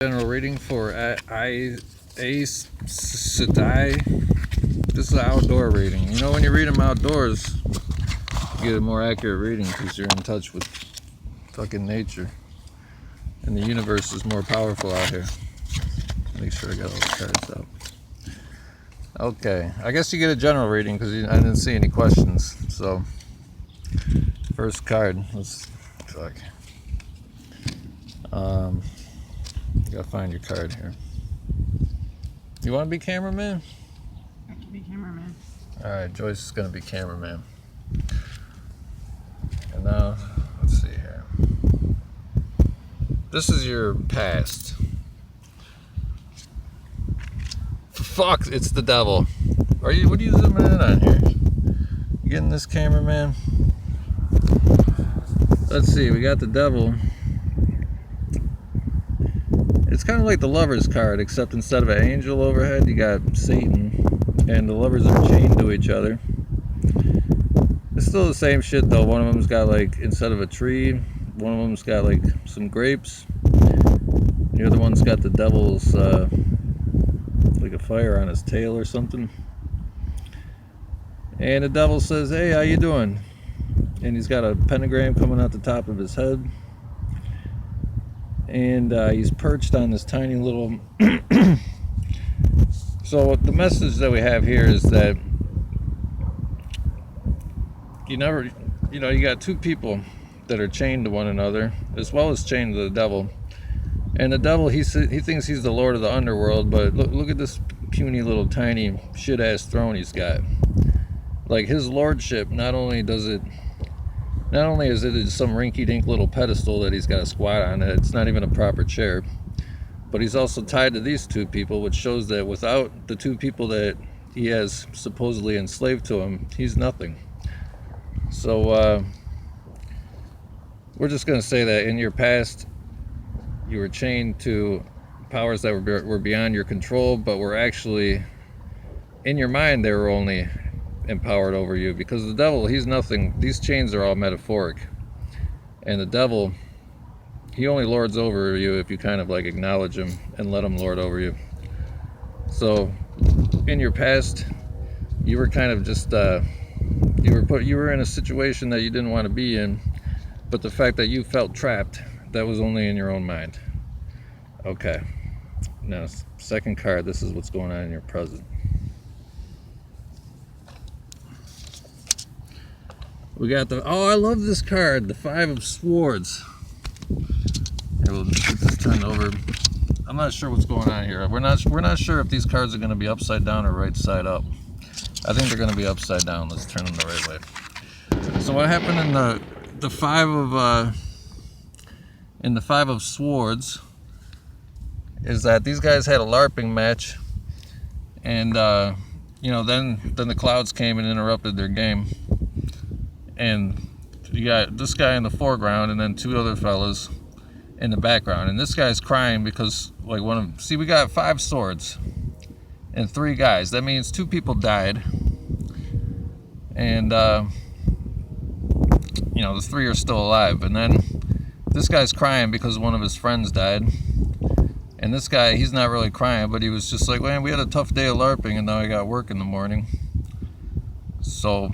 General reading for Aesedai. This is an outdoor reading. You know, when you read them outdoors, you get a more accurate reading because you're in touch with fucking nature. And the universe is more powerful out here. Make sure I got all the cards out. Okay, I guess you get a general reading because I didn't see any questions. So, first card. Let's fuck. You gotta find your card here. You want to be cameraman? I can be cameraman. Alright, Joyce is gonna be cameraman. And now, let's see here. This is your past. Fuck, it's the devil. What are you zooming in on here? You getting this, cameraman? Let's see, we got the devil. It's kind of like the Lover's card, except instead of an angel overhead, you got Satan, and the lovers are chained to each other. It's still the same shit though. One of them's got, like, instead of a tree, one of them's got like some grapes. The other one's got the devil's like a fire on his tail or something. And the devil says, "Hey, how you doing?" And he's got a pentagram coming out the top of his head. And he's perched on this tiny little so the message that we have here is that you got two people that are chained to one another, as well as chained to the devil. And the devil, he thinks he's the lord of the underworld, but look at this puny little tiny shit ass throne he's got. Like, his lordship, not only is it some rinky-dink little pedestal that he's got to squat on, it's not even a proper chair, but he's also tied to these two people, which shows that without the two people that he has supposedly enslaved to him, he's nothing. So we're just going to say that in your past you were chained to powers that were beyond your control, but were actually, in your mind, they were only empowered over you, because the devil, he's nothing. These chains are all metaphoric, and the devil, he only lords over you if you kind of like acknowledge him and let him lord over you. So in your past, you were kind of just you were in a situation that you didn't want to be in, but the fact that you felt trapped, that was only in your own mind. Okay, now second card. This is what's going on in your present. We got I love this card, the Five of Swords. Here, we'll get this turned over. I'm not sure what's going on here. We're not sure if these cards are going to be upside down or right side up. I think they're going to be upside down. Let's turn them the right way. So what happened in the Five of Swords is that these guys had a LARPing match, and then the clouds came and interrupted their game. And you got this guy in the foreground and then two other fellas in the background, and this guy's crying because, like, we got 5 swords and 3 guys. That means 2 people died, and the 3 are still alive. And then this guy's crying because one of his friends died, and this guy, he's not really crying, but he was just like, "Man, we had a tough day of LARPing, and now I got work in the morning, so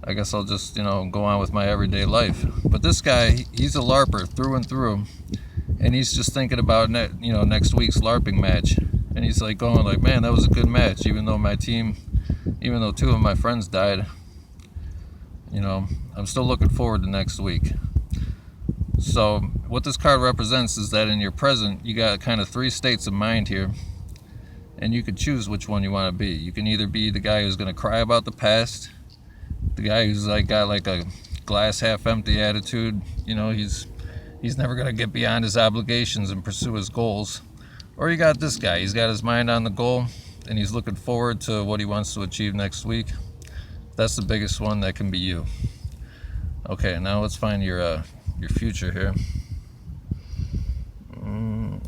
I guess I'll just, go on with my everyday life." But this guy, he's a LARPer through and through, and he's just thinking about next week's LARPing match, and he's like going like, "Man, that was a good match, even though 2 of my friends died. I'm still looking forward to next week." So what this card represents is that in your present, you got kind of 3 states of mind here, and you could choose which one you want to be. You can either be the guy who's going to cry about the past, the guy who's like got like a glass half empty attitude, he's never gonna get beyond his obligations and pursue his goals. Or you got this guy, he's got his mind on the goal and he's looking forward to what he wants to achieve next week. That's the biggest one. That can be you. Okay, now let's find your future here.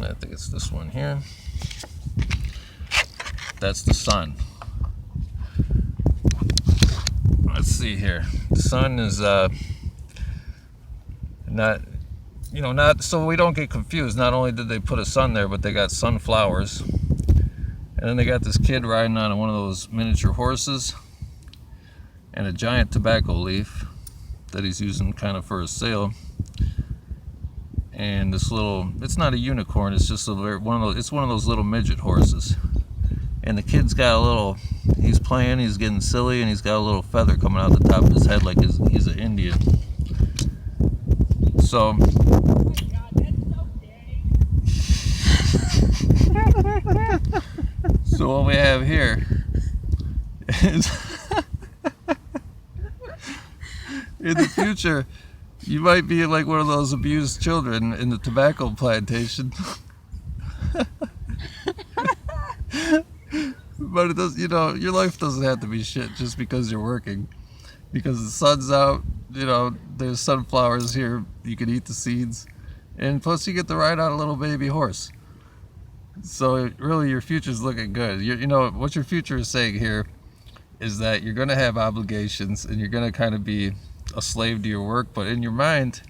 I think it's this one here. That's the sun. Let's see here. The sun is not you know, not so we don't get confused. Not only did they put a sun there, but they got sunflowers, and then they got this kid riding on one of those miniature horses, and a giant tobacco leaf that he's using kind of for a sail. And this little—it's not a unicorn. It's just one of those. It's one of those little midget horses. And the kid's got a little. He's playing. He's getting silly, and he's got a little feather coming out the top of his head like he's an Indian. So. So what we have here is in the future, you might be like one of those abused children in the tobacco plantation. But it does, you know, your life doesn't have to be shit just because you're working. Because the sun's out, you know, there's sunflowers here, you can eat the seeds, and plus you get to ride on a little baby horse. So really your future's looking good. You know, what your future is saying here is that you're going to have obligations and you're going to kind of be a slave to your work, but in your mind,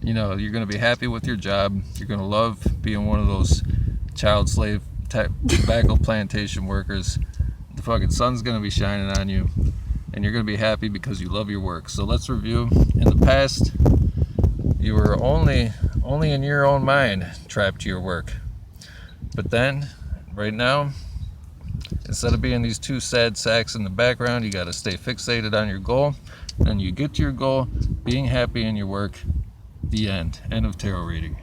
you know, you're going to be happy with your job. You're going to love being one of those child slave type tobacco plantation workers. The fucking sun's going to be shining on you, and you're going to be happy because you love your work. So let's review. In the past, you were only in your own mind trapped to your work. But then, right now, instead of being these two sad sacks in the background, you got to stay fixated on your goal. Then you get to your goal, being happy in your work. The end. End of tarot reading.